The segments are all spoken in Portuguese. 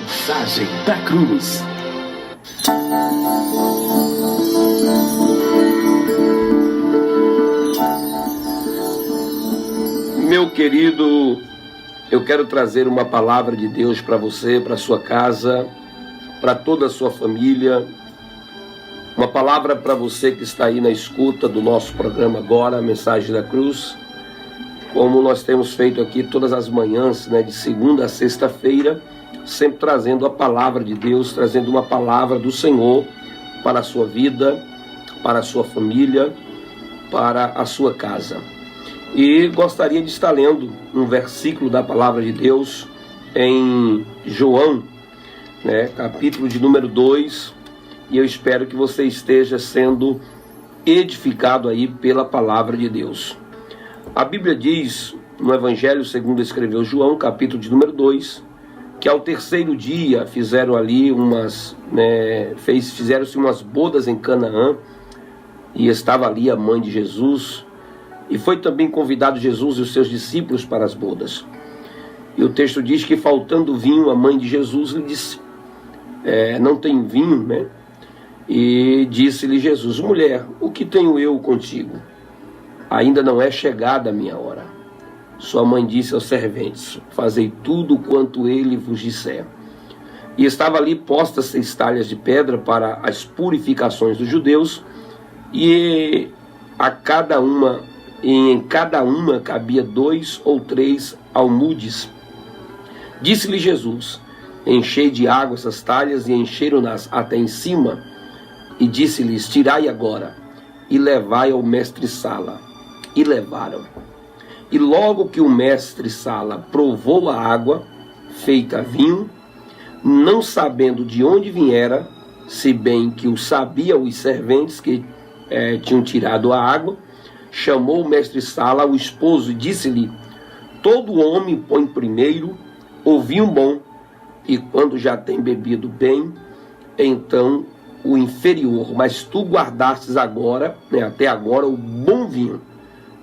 Mensagem da Cruz. Meu querido, eu quero trazer uma palavra de Deus para você, para sua casa, para toda a sua família. Uma palavra para você que está aí na escuta do nosso programa agora, a Mensagem da Cruz. Como nós temos feito aqui todas as manhãs, de segunda a sexta-feira, sempre trazendo a palavra de Deus, trazendo uma palavra do Senhor para a sua vida, para a sua família, para a sua casa. E gostaria de estar lendo um versículo da palavra de Deus em João, capítulo de número 2, e eu espero que você esteja sendo edificado aí pela palavra de Deus. A Bíblia diz, no Evangelho segundo escreveu João, capítulo de número 2, que ao terceiro dia fizeram ali fizeram-se umas bodas em Canaã, e estava ali a mãe de Jesus, e foi também convidado Jesus e os seus discípulos para as bodas. E o texto diz que, faltando vinho, a mãe de Jesus lhe disse, não tem vinho, E disse-lhe Jesus, mulher, o que tenho eu contigo? Ainda não é chegada a minha hora. Sua mãe disse aos serventes, fazei tudo quanto ele vos disser. E estava ali postas 6 talhas de pedra para as purificações dos judeus, e em cada uma cabia 2 ou 3 almudes. Disse-lhe Jesus, enchei de água essas talhas, e encheram-nas até em cima, e disse-lhes, tirai agora, e levai ao mestre-sala. E levaram. E logo que o mestre-sala provou a água, feita vinho, não sabendo de onde viera, se bem que o sabiam os serventes que tinham tirado a água, chamou o mestre-sala ao esposo e disse-lhe, todo homem põe primeiro o vinho bom, e quando já tem bebido bem, então o inferior, mas tu guardastes agora, até agora, o bom vinho.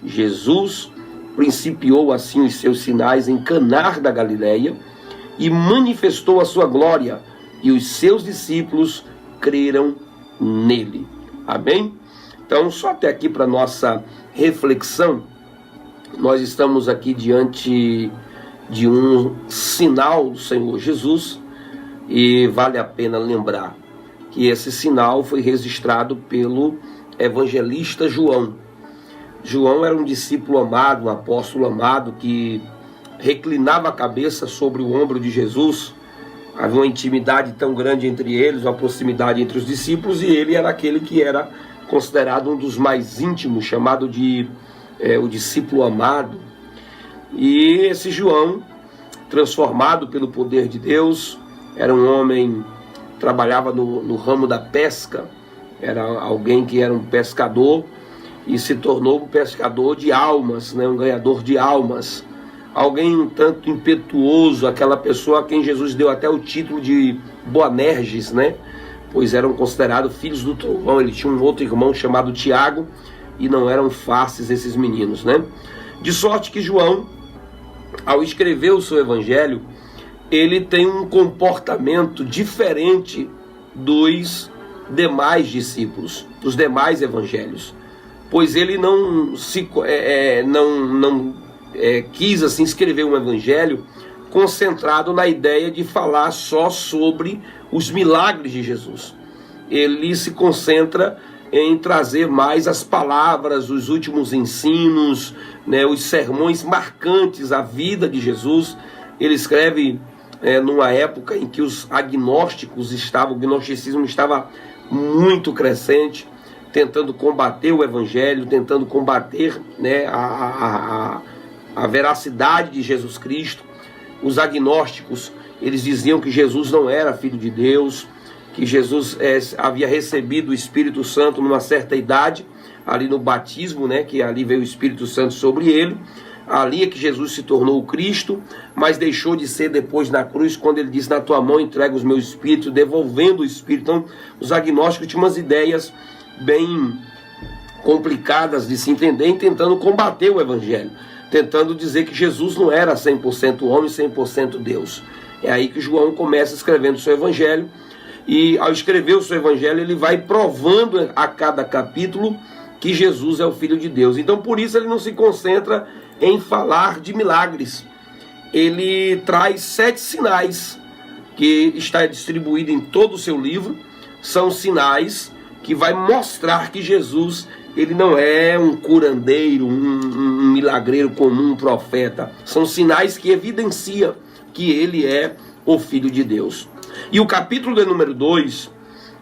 Jesus principiou assim os seus sinais em Caná da Galileia e manifestou a sua glória, e os seus discípulos creram nele. Amém? Então, só até aqui para nossa reflexão, nós estamos aqui diante de um sinal do Senhor Jesus, e vale a pena lembrar que esse sinal foi registrado pelo evangelista João. João era um discípulo amado, um apóstolo amado, que reclinava a cabeça sobre o ombro de Jesus. Havia uma intimidade tão grande entre eles, uma proximidade entre os discípulos, e ele era aquele que era considerado um dos mais íntimos, chamado de o discípulo amado. E esse João, transformado pelo poder de Deus, era um homem, trabalhava no ramo da pesca, era alguém que era um pescador, e se tornou um pescador de almas, um ganhador de almas, alguém um tanto impetuoso, aquela pessoa a quem Jesus deu até o título de Boanerges, pois eram considerados filhos do trovão. Ele tinha um outro irmão chamado Tiago, e não eram fáceis esses meninos, De sorte que João, ao escrever o seu evangelho, ele tem um comportamento diferente dos demais discípulos, dos demais evangelhos, pois ele não quis assim escrever um evangelho concentrado na ideia de falar só sobre os milagres de Jesus. Ele se concentra em trazer mais as palavras, os últimos ensinos, os sermões marcantes, a vida de Jesus. Ele escreve numa época em que os agnósticos o gnosticismo estava muito crescente, tentando combater o evangelho, tentando combater a veracidade de Jesus Cristo. Os agnósticos, eles diziam que Jesus não era filho de Deus, que Jesus havia recebido o Espírito Santo numa certa idade, ali no batismo, que ali veio o Espírito Santo sobre ele. Ali é que Jesus se tornou o Cristo, mas deixou de ser depois na cruz, quando ele disse, na tua mão entrego os meus espíritos, devolvendo o Espírito. Então, os agnósticos tinham umas ideias bem complicadas de se entender, tentando combater o evangelho, tentando dizer que Jesus não era 100% homem, 100% Deus. É aí que João começa escrevendo o seu evangelho, e ao escrever o seu evangelho ele vai provando a cada capítulo que Jesus é o Filho de Deus. Então por isso ele não se concentra em falar de milagres. Ele traz 7 sinais que está distribuído em todo o seu livro. São sinais que vai mostrar que Jesus, ele não é um curandeiro, um milagreiro comum, um profeta. São sinais que evidenciam que ele é o Filho de Deus. E o capítulo de número 2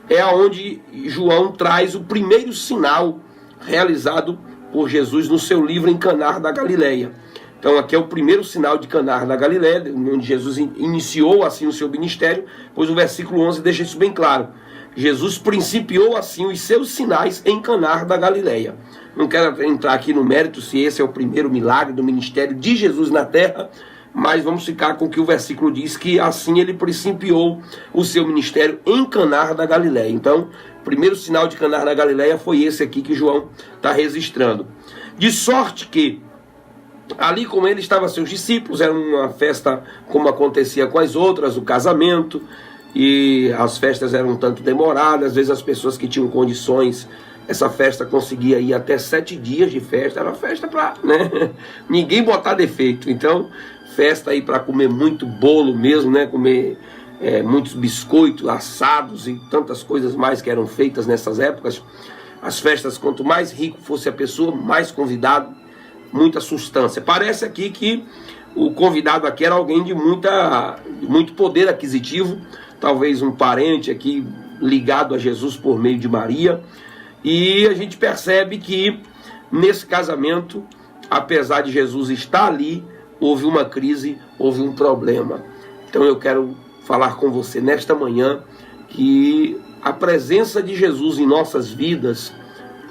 é onde João traz o primeiro sinal realizado por Jesus no seu livro em Caná da Galileia. Então aqui é o primeiro sinal de Caná da Galileia, onde Jesus iniciou assim o seu ministério, pois o versículo 11 deixa isso bem claro. Jesus principiou assim os seus sinais em Caná da Galileia. Não quero entrar aqui no mérito se esse é o primeiro milagre do ministério de Jesus na terra, mas vamos ficar com o que o versículo diz, que assim ele principiou o seu ministério em Caná da Galileia. Então, o primeiro sinal de Caná da Galileia foi esse aqui que João está registrando. De sorte que ali com ele estavam seus discípulos, era uma festa como acontecia com as outras, o casamento, e as festas eram um tanto demoradas, às vezes as pessoas que tinham condições, essa festa conseguia ir até 7 dias de festa, era uma festa para, né, ninguém botar defeito. Então, festa aí para comer muito bolo mesmo, né, comer muitos biscoitos assados e tantas coisas mais que eram feitas nessas épocas. As festas, quanto mais rico fosse a pessoa, mais convidado, muita substância. Parece aqui que o convidado aqui era alguém de muito poder aquisitivo, talvez um parente aqui ligado a Jesus por meio de Maria. E a gente percebe que nesse casamento, apesar de Jesus estar ali, houve uma crise, houve um problema. Então eu quero falar com você nesta manhã que a presença de Jesus em nossas vidas,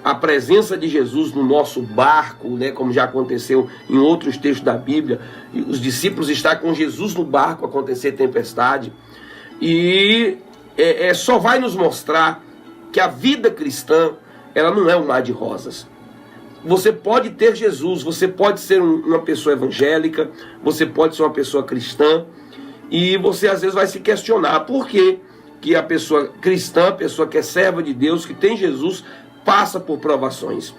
a presença de Jesus no nosso barco, né, como já aconteceu em outros textos da Bíblia, os discípulos estão com Jesus no barco, acontecer tempestade, e só vai nos mostrar que a vida cristã, ela não é um mar de rosas. Você pode ter Jesus, você pode ser uma pessoa evangélica, você pode ser uma pessoa cristã, e você às vezes vai se questionar por que a pessoa cristã, a pessoa que é serva de Deus, que tem Jesus, passa por provações.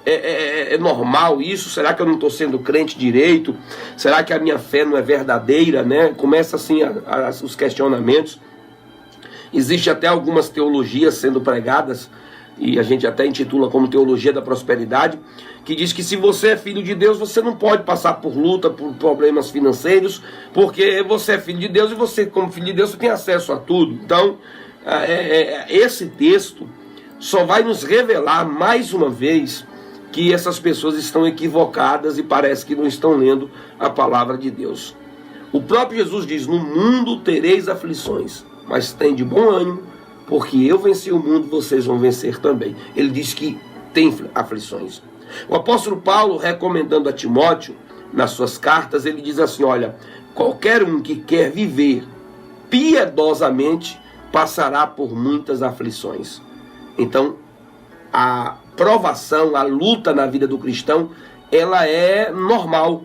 É normal isso? Será que eu não estou sendo crente direito? Será que a minha fé não é verdadeira, né? Começa assim os questionamentos. Existe até algumas teologias sendo pregadas, e a gente até intitula como teologia da prosperidade, que diz que se você é filho de Deus, você não pode passar por luta, por problemas financeiros, porque você é filho de Deus, e você, como filho de Deus, você tem acesso a tudo. Então, esse texto só vai nos revelar mais uma vez que essas pessoas estão equivocadas e parece que não estão lendo a palavra de Deus. O próprio Jesus diz: no mundo tereis aflições, mas tem de bom ânimo, porque eu venci o mundo, vocês vão vencer também. Ele diz que tem aflições. O apóstolo Paulo, recomendando a Timóteo, nas suas cartas, ele diz assim: olha, qualquer um que quer viver piedosamente passará por muitas aflições. Então, a provação, a luta na vida do cristão, ela é normal,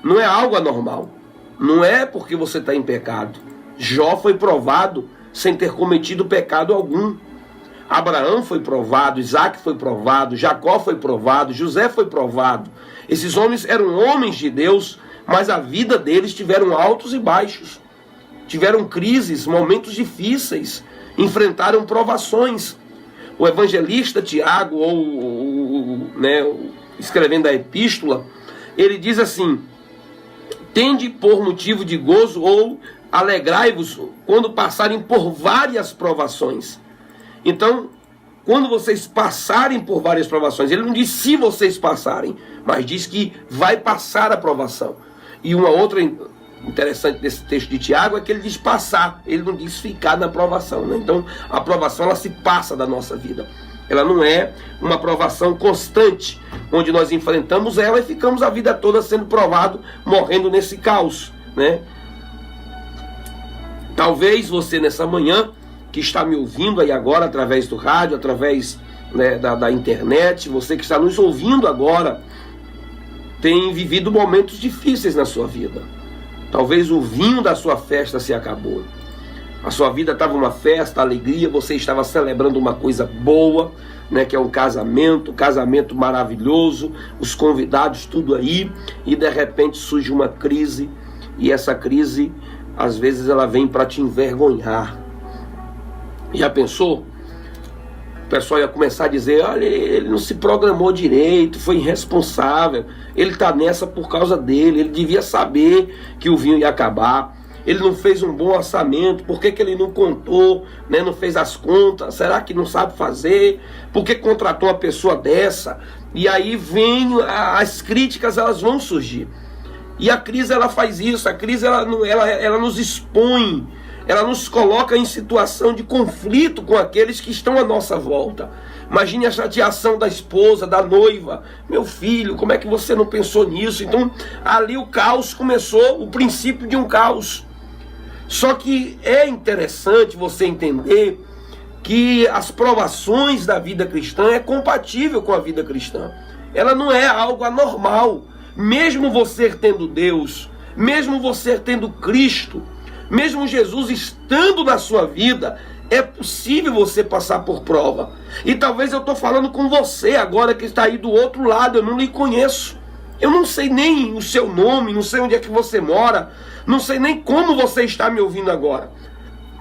não é algo anormal. Não é porque você está em pecado. Jó foi provado sem ter cometido pecado algum. Abraão foi provado, Isaac foi provado, Jacó foi provado, José foi provado. Esses homens eram homens de Deus, mas a vida deles tiveram altos e baixos. Tiveram crises, momentos difíceis, enfrentaram provações. O evangelista Tiago, escrevendo a epístola, ele diz assim: tende por motivo de gozo ou alegrai-vos quando passarem por várias provações. Então, quando vocês passarem por várias provações, ele não diz se vocês passarem, mas diz que vai passar a provação. E uma outra interessante desse texto de Tiago é que ele diz passar, ele não diz ficar na provação, né? Então, a provação, ela se passa da nossa vida. Ela não é uma provação constante, onde nós enfrentamos ela e ficamos a vida toda sendo provado, morrendo nesse caos, né? Talvez você nessa manhã, que está me ouvindo aí agora através do rádio, através, né, da internet, você que está nos ouvindo agora, tem vivido momentos difíceis na sua vida. Talvez o vinho da sua festa se acabou. A sua vida estava uma festa, alegria, você estava celebrando uma coisa boa, né, que é um casamento maravilhoso, os convidados, tudo aí, e de repente surge uma crise, e essa crise, às vezes, ela vem para te envergonhar. Já pensou? O pessoal ia começar a dizer, olha, ele não se programou direito, foi irresponsável, ele está nessa por causa dele, ele devia saber que o vinho ia acabar, ele não fez um bom orçamento, por que ele não contou, né, não fez as contas, será que não sabe fazer, por que contratou uma pessoa dessa? E aí vem, as críticas, elas vão surgir, e a crise ela faz isso, a crise ela nos expõe, ela nos coloca em situação de conflito com aqueles que estão à nossa volta. Imagine a chateação da esposa, da noiva. Meu filho, como é que você não pensou nisso? Então, ali o caos começou, o princípio de um caos. Só que é interessante você entender que as provações da vida cristã é compatível com a vida cristã. Ela não é algo anormal. Mesmo você tendo Deus, mesmo você tendo Cristo, mesmo Jesus estando na sua vida, é possível você passar por prova. E talvez eu estou falando com você agora que está aí do outro lado, eu não lhe conheço. Eu não sei nem o seu nome, não sei onde é que você mora, não sei nem como você está me ouvindo agora.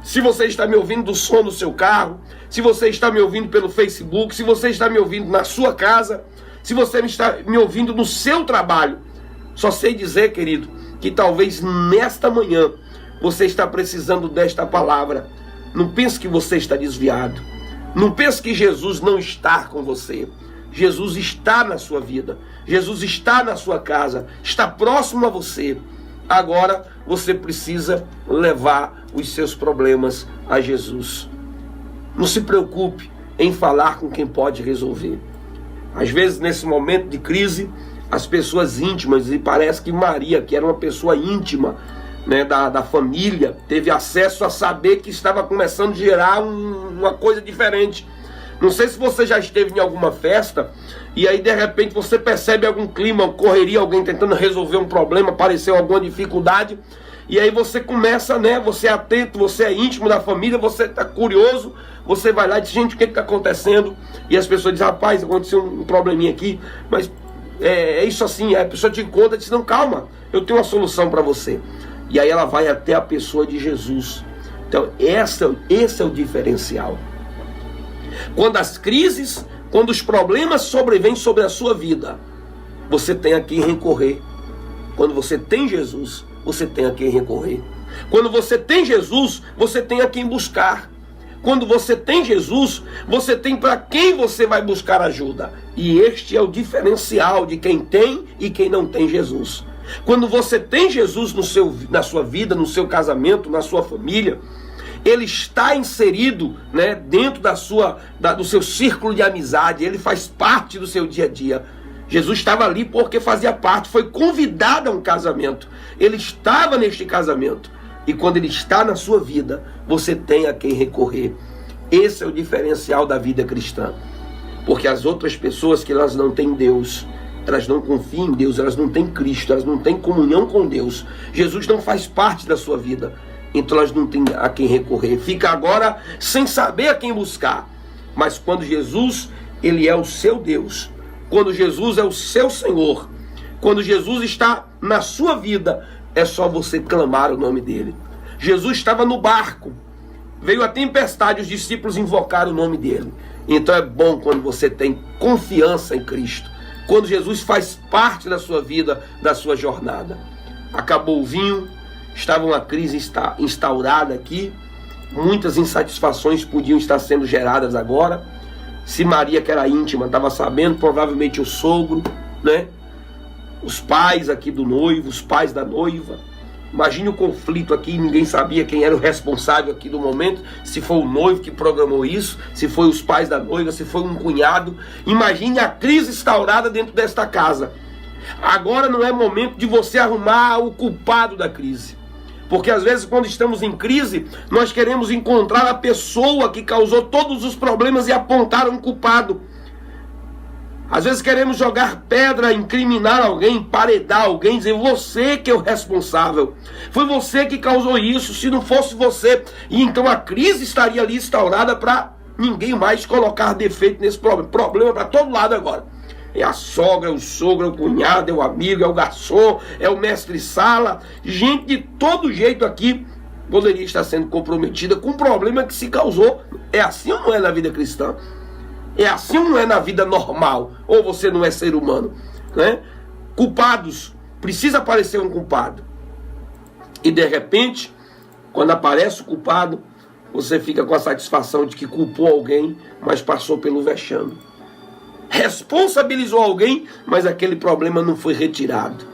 Se você está me ouvindo do som do seu carro, se você está me ouvindo pelo Facebook, se você está me ouvindo na sua casa, se você está me ouvindo no seu trabalho. Só sei dizer, querido, que talvez nesta manhã você está precisando desta palavra. Não pense que você está desviado. Não pense que Jesus não está com você. Jesus está na sua vida. Jesus está na sua casa. Está próximo a você. Agora você precisa levar os seus problemas a Jesus. Não se preocupe em falar com quem pode resolver. Às vezes, nesse momento de crise, as pessoas íntimas, e parece que Maria, que era uma pessoa íntima, né, da família, teve acesso a saber que estava começando a gerar uma coisa diferente. Não sei se você já esteve em alguma festa e aí de repente você percebe algum clima, correria, alguém tentando resolver um problema, apareceu alguma dificuldade, e aí você começa, né, você é atento, você é íntimo da família, você está curioso, você vai lá e diz, gente, o que está acontecendo? E as pessoas dizem, rapaz, aconteceu um probleminha aqui, mas é isso assim, a pessoa te conta e diz, não, calma, eu tenho uma solução para você. E aí ela vai até a pessoa de Jesus. Então esse é o diferencial. Quando as crises, quando os problemas sobrevêm sobre a sua vida, você tem a quem recorrer. Quando você tem Jesus, você tem a quem recorrer. Quando você tem Jesus, você tem a quem buscar. Quando você tem Jesus, você tem para quem você vai buscar ajuda. E este é o diferencial de quem tem e quem não tem Jesus. Quando você tem Jesus na sua vida, no seu casamento, na sua família, ele está inserido, né, dentro do seu círculo de amizade, ele faz parte do seu dia a dia. Jesus estava ali porque fazia parte, foi convidado a um casamento, ele estava neste casamento, e quando ele está na sua vida, você tem a quem recorrer. Esse é o diferencial da vida cristã, porque as outras pessoas que elas não têm Deus, elas não confiam em Deus, elas não têm Cristo, elas não têm comunhão com Deus, Jesus não faz parte da sua vida, então elas não têm a quem recorrer, fica agora sem saber a quem buscar. Mas quando Jesus, ele é o seu Deus, quando Jesus é o seu Senhor, quando Jesus está na sua vida, é só você clamar o nome dele. Jesus estava no barco, veio a tempestade, os discípulos invocaram o nome dele. Então é bom quando você tem confiança em Cristo, quando Jesus faz parte da sua vida, da sua jornada. Acabou o vinho, estava uma crise instaurada aqui, muitas insatisfações podiam estar sendo geradas agora. Se Maria, que era íntima, estava sabendo, provavelmente o sogro, né? Os pais aqui do noivo, os pais da noiva. Imagine o conflito aqui, ninguém sabia quem era o responsável aqui do momento, se foi o noivo que programou isso, se foi os pais da noiva, se foi um cunhado. Imagine a crise instaurada dentro desta casa. Agora não é momento de você arrumar o culpado da crise, porque às vezes quando estamos em crise, nós queremos encontrar a pessoa que causou todos os problemas e apontar um culpado. Às vezes queremos jogar pedra, incriminar alguém, emparedar alguém, dizer você que é o responsável. Foi você que causou isso, se não fosse você. E então a crise estaria ali instaurada para ninguém mais colocar defeito nesse problema. Problema para todo lado agora. É a sogra, é o sogro, é o cunhado, é o amigo, é o garçom, é o mestre-sala. Gente de todo jeito aqui poderia estar sendo comprometida com um problema que se causou. É assim ou não é na vida cristã? É assim ou não é na vida normal? Ou você não é ser humano, né? Culpados, precisa aparecer um culpado. E de repente, quando aparece o culpado, você fica com a satisfação de que culpou alguém, mas passou pelo vexame. Responsabilizou alguém, mas aquele problema não foi retirado.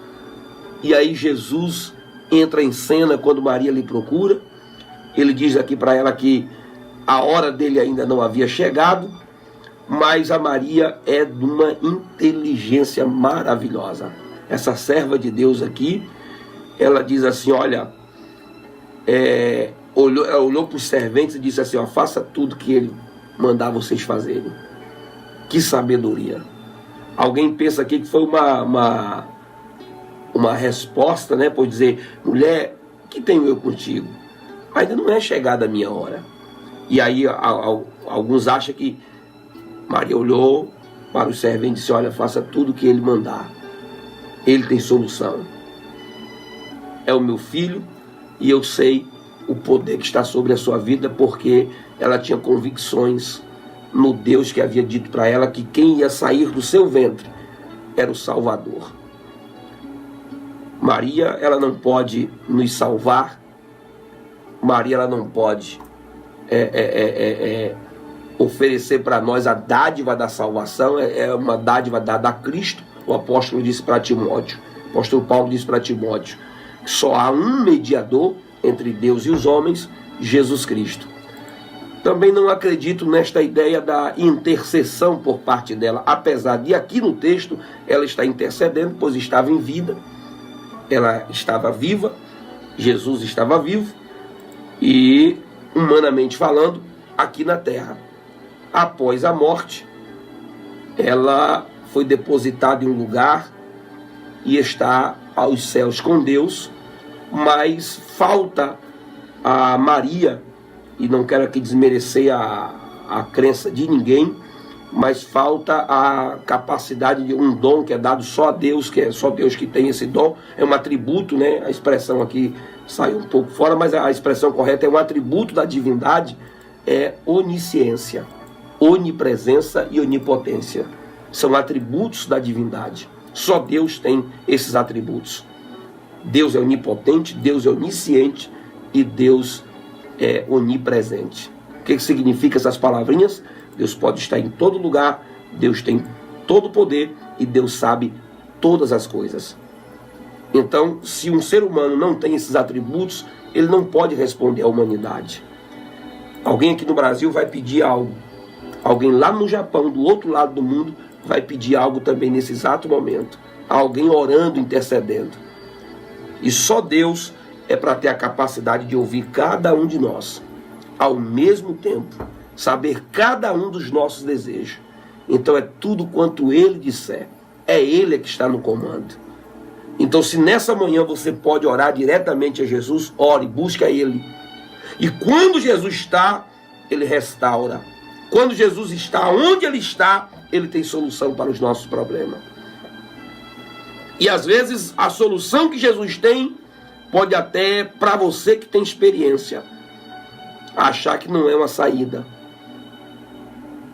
E aí Jesus entra em cena quando Maria lhe procura. Ele diz aqui para ela que a hora dele ainda não havia chegado, mas a Maria é de uma inteligência maravilhosa. Essa serva de Deus aqui, ela diz assim, olha, ela olhou para os serventes e disse assim, ó, faça tudo que ele mandar vocês fazerem. Que sabedoria. Alguém pensa aqui que foi uma resposta, né, por dizer, mulher, o que tenho eu contigo? Ainda não é chegada a minha hora. E aí alguns acham que Maria olhou para os serventes e disse, olha, faça tudo o que ele mandar. Ele tem solução. É o meu filho e eu sei o poder que está sobre a sua vida, porque ela tinha convicções no Deus que havia dito para ela que quem ia sair do seu ventre era o Salvador. Maria, ela não pode nos salvar. Maria, ela não pode oferecer para nós a dádiva da salvação. É uma dádiva dada a Cristo. O apóstolo disse para Timóteo, o apóstolo Paulo disse para Timóteo, que só há um mediador entre Deus e os homens, Jesus Cristo. Também não acredito nesta ideia da intercessão por parte dela, apesar de aqui no texto ela está intercedendo, pois estava em vida, ela estava viva, Jesus estava vivo, e humanamente falando, aqui na terra. Após a morte, ela foi depositada em um lugar e está aos céus com Deus, mas falta a Maria, e não quero aqui desmerecer a crença de ninguém, mas falta a capacidade de um dom que é dado só a Deus, que é só Deus que tem esse dom, é um atributo, né? A expressão aqui saiu um pouco fora, mas a expressão correta é um atributo da divindade, é onisciência, onipresença e onipotência. São atributos da divindade. Só Deus tem esses atributos. Deus é onipotente, Deus é onisciente e Deus é onipresente. O que significa essas palavrinhas? Deus pode estar em todo lugar, Deus tem todo o poder e Deus sabe todas as coisas. Então, se um ser humano não tem esses atributos, ele não pode responder à humanidade. Alguém aqui no Brasil vai pedir algo. Alguém lá no Japão, do outro lado do mundo, vai pedir algo também nesse exato momento. Alguém orando, intercedendo. E só Deus é para ter a capacidade de ouvir cada um de nós, ao mesmo tempo, saber cada um dos nossos desejos. Então é tudo quanto Ele disser. É Ele que está no comando. Então, se nessa manhã você pode orar diretamente a Jesus, ore, busque a Ele. E quando Jesus está, Ele restaura. Quando Jesus está onde Ele está, Ele tem solução para os nossos problemas. E às vezes a solução que Jesus tem pode até, para você que tem experiência, achar que não é uma saída.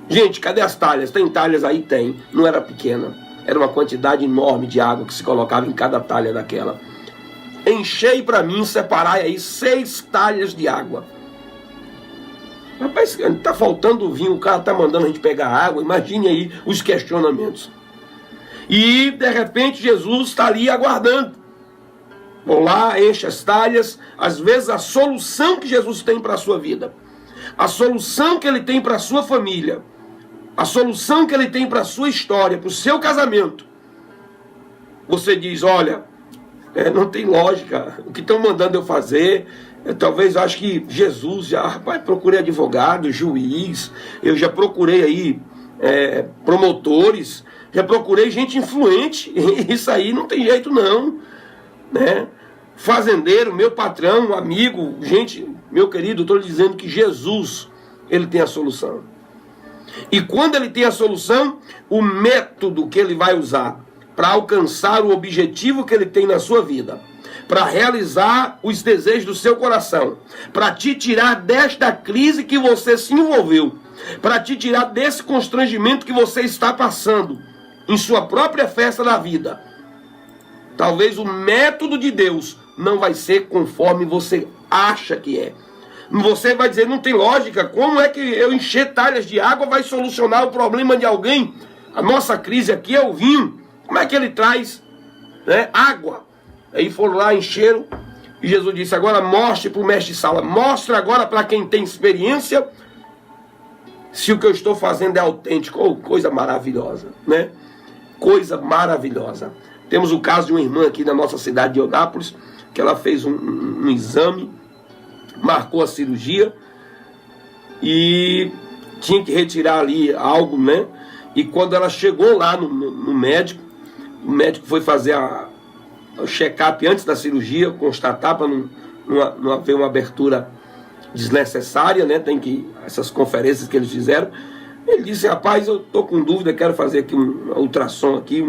Gente, cadê as talhas? Tem talhas aí? Tem. Não era pequena. Era uma quantidade enorme de água que se colocava em cada talha daquela. Enchei para mim, separai aí 6 talhas de água. Rapaz, está faltando vinho, o cara está mandando a gente pegar água. Imagine aí os questionamentos. E de repente Jesus está ali aguardando. Vão lá, enche as talhas. Às vezes a solução que Jesus tem para a sua vida, a solução que Ele tem para a sua família, a solução que Ele tem para a sua história, para o seu casamento, você diz, olha, não tem lógica, o que estão mandando eu fazer, talvez eu acho que Jesus já, rapaz, procurei advogado, juiz, eu já procurei aí promotores, Já procurei gente influente. Isso aí não tem jeito não, né? Fazendeiro, meu patrão, amigo, gente, meu querido, eu estou lhe dizendo que Jesus, ele tem a solução. E quando ele tem a solução, o método que ele vai usar para alcançar o objetivo que ele tem na sua vida, para realizar os desejos do seu coração, para te tirar desta crise que você se envolveu, para te tirar desse constrangimento que você está passando em sua própria festa da vida. Talvez o método de Deus não vai ser conforme você acha que é. Você vai dizer, não tem lógica, como é que eu encher talhas de água vai solucionar o problema de alguém? A nossa crise aqui é o vinho. Como é que ele traz, né, água? Aí foram lá, encheram, e Jesus disse, agora mostre para o mestre de sala, mostre agora para quem tem experiência, se o que eu estou fazendo é autêntico. Oh, coisa maravilhosa, né? Coisa maravilhosa. Temos o caso de uma irmã aqui na nossa cidade de Eunápolis, que ela fez um exame, marcou a cirurgia, e tinha que retirar ali algo, né? E quando ela chegou lá no médico, o médico foi fazer o check-up antes da cirurgia, constatar para não haver uma abertura desnecessária, né? Tem que, essas conferências que eles fizeram. Ele disse, rapaz, eu estou com dúvida, quero fazer aqui um ultrassom aqui.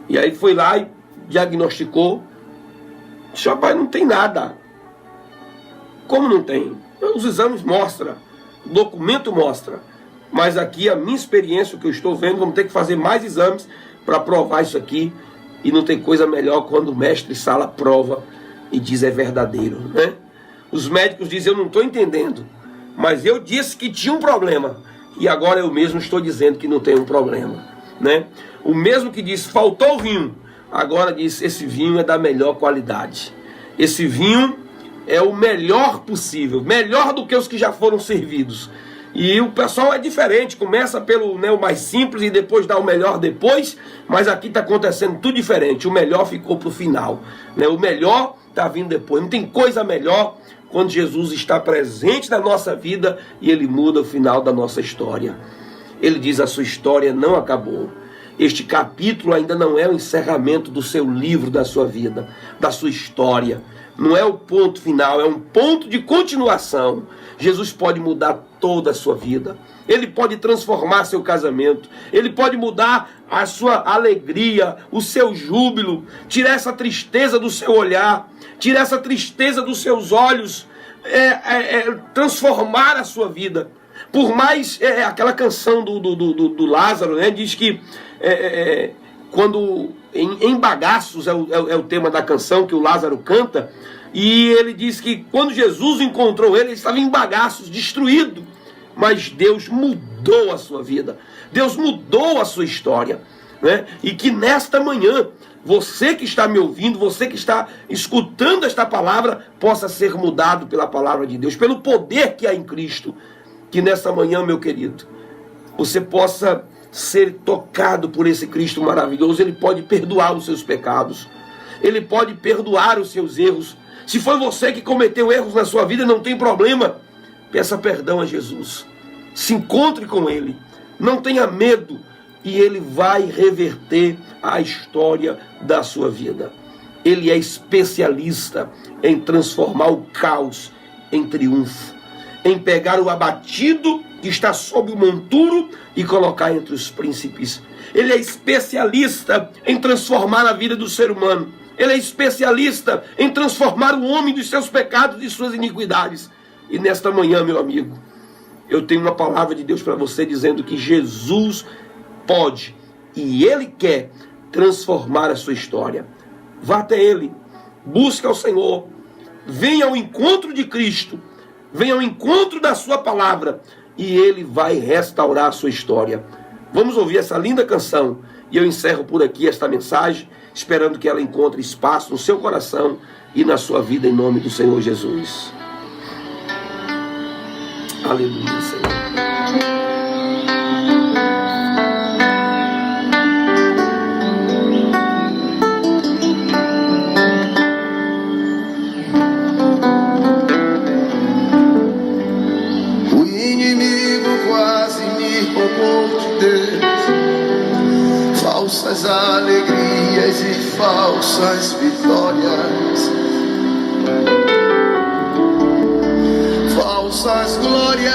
E aí foi lá e diagnosticou. Disse, rapaz, não tem nada. Como não tem? Os exames mostram, o documento mostra. Mas aqui a minha experiência, o que eu estou vendo, vamos ter que fazer mais exames para provar isso aqui. E não tem coisa melhor quando o mestre sala prova e diz é verdadeiro, né? Os médicos dizem, eu não estou entendendo, mas eu disse que tinha um problema, e agora eu mesmo estou dizendo que não tem um problema, né? O mesmo que disse, faltou vinho, agora diz, esse vinho é da melhor qualidade. Esse vinho é o melhor possível, melhor do que os que já foram servidos. E o pessoal é diferente, começa pelo, né, o mais simples e depois dá o melhor depois, mas aqui está acontecendo tudo diferente. O melhor ficou para o final, né? O melhor está vindo depois. Não tem coisa melhor quando Jesus está presente na nossa vida e ele muda o final da nossa história. Ele diz, a sua história não acabou. Este capítulo ainda não é o encerramento do seu livro, da sua vida, da sua história. Não é o ponto final, é um ponto de continuação. Jesus pode mudar toda a sua vida. Ele pode transformar seu casamento. Ele pode mudar a sua alegria, o seu júbilo. Tirar essa tristeza do seu olhar. Tirar essa tristeza dos seus olhos. Transformar a sua vida. Por mais aquela canção do Lázaro, né, diz que quando em bagaços é o tema da canção que o Lázaro canta, e ele diz que quando Jesus encontrou ele estava em bagaços, destruído, mas Deus mudou a sua vida, Deus mudou a sua história, né? E que nesta manhã, você que está me ouvindo, você que está escutando esta palavra, possa ser mudado pela palavra de Deus, pelo poder que há em Cristo. Que nesta manhã, meu querido, você possa ser tocado por esse Cristo maravilhoso. Ele pode perdoar os seus pecados, ele pode perdoar os seus erros. Se foi você que cometeu erros na sua vida, não tem problema, peça perdão a Jesus, se encontre com ele, não tenha medo, e ele vai reverter a história da sua vida. Ele é especialista em transformar o caos em triunfo, em pegar o abatido que está sob o monturo e colocar entre os príncipes. Ele é especialista em transformar a vida do ser humano. Ele é especialista em transformar o homem dos seus pecados e suas iniquidades. E nesta manhã, meu amigo, eu tenho uma palavra de Deus para você dizendo que Jesus pode e Ele quer transformar a sua história. Vá até Ele, busque ao Senhor, venha ao encontro de Cristo, venha ao encontro da sua palavra e Ele vai restaurar a sua história. Vamos ouvir essa linda canção e eu encerro por aqui esta mensagem, esperando que ela encontre espaço no seu coração e na sua vida, em nome do Senhor Jesus. Aleluia, Senhor. O inimigo quase me roubou de Deus. falsas vitórias, falsas glórias,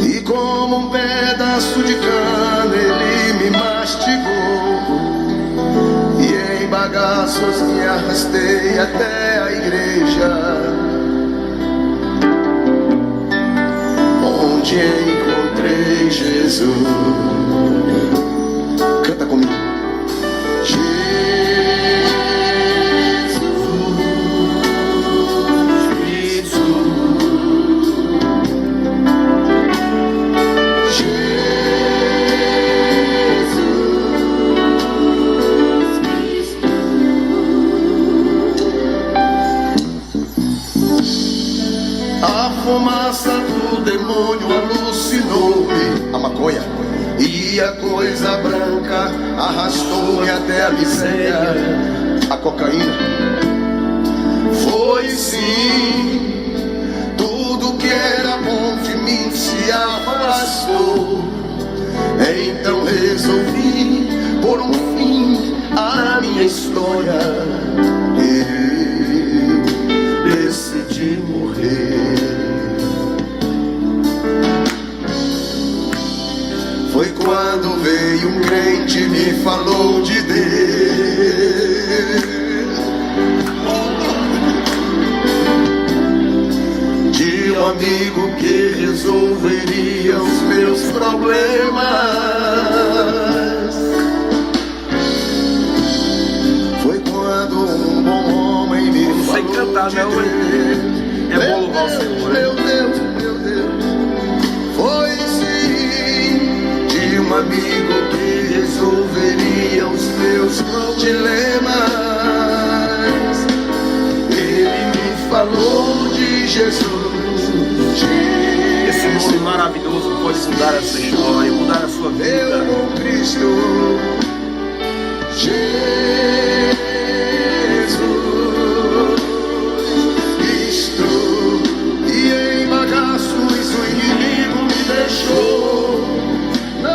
e como um pedaço de cana ele me mastigou, e em bagaços me arrastei até a igreja, onde encontrei Jesus. Canta comigo. A fumaça do demônio alucinou-me, a maconha, e a coisa branca arrastou-me até a miséria. A cocaína foi sim tudo que era bom de mim se afastou. Então resolvi pôr um fim à minha história. Eu decidi morrer. Foi quando veio um crente e me falou de Deus, de um amigo que resolveria os meus problemas. Foi quando um bom homem me falou sem cantar, de não, Deus. é bom louvar o Senhor. Meu Deus, meu Deus, foi sim de um amigo que resolveria os meus dilemas. Ele me falou de Jesus. Esse nome maravilhoso pode mudar essa história, mudar a sua vida. Eu com Cristo, Jesus Cristo, e em bagaços o inimigo me deixou. Não,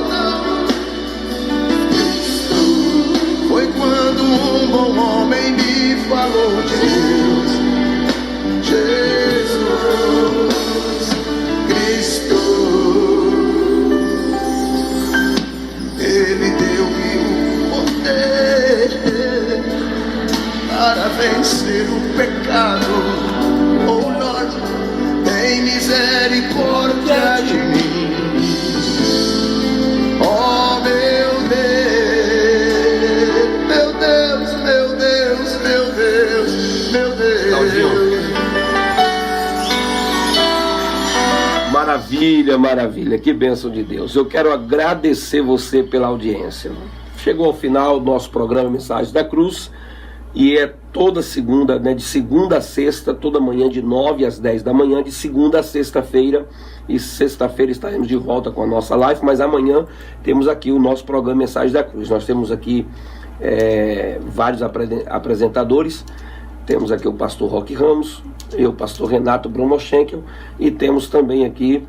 não, Cristo, foi quando um bom homem me falou de Deus, Jesus Cristo. Ele deu-me o poder para vencer o pecado. Oh Lord, tem misericórdia de mim. Oh meu Deus, meu Deus, meu Deus, meu Deus, meu Deus. Maravilha, maravilha, que bênção de Deus. Eu quero agradecer você pela audiência. Chegou ao final do nosso programa Mensagens da Cruz, e é toda segunda, né, de segunda a sexta, toda manhã de 9 às 10 da manhã, de segunda a sexta-feira, e sexta-feira estaremos de volta com a nossa live, mas amanhã temos aqui o nosso programa Mensagens da Cruz. Nós temos aqui vários apresentadores. Temos aqui o pastor Roque Ramos, eu, pastor Renato Bromochenkel, e temos também aqui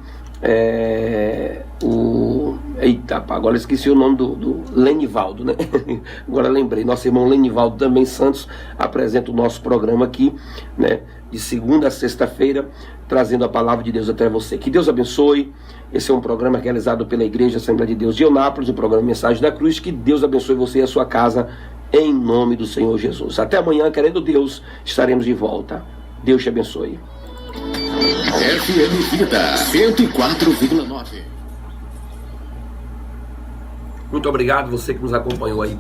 agora esqueci o nome do Lenivaldo, né? Agora lembrei, nosso irmão Lenivaldo também Santos apresenta o nosso programa aqui, né? De segunda a sexta-feira, trazendo a palavra de Deus até você. Que Deus abençoe. Esse é um programa realizado pela Igreja Assembleia de Deus de Eunápolis, o programa Mensagem da Cruz. Que Deus abençoe você e a sua casa, em nome do Senhor Jesus. Até amanhã, querendo Deus, estaremos de volta. Deus te abençoe. FM Vida 104,9. Muito obrigado você que nos acompanhou aí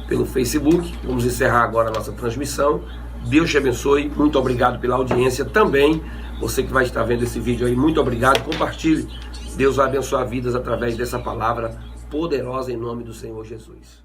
pelo Facebook. Vamos encerrar agora a nossa transmissão. Deus te abençoe. Muito obrigado pela audiência também. Você que vai estar vendo esse vídeo aí, muito obrigado. Compartilhe. Deus vai abençoar vidas através dessa palavra poderosa em nome do Senhor Jesus.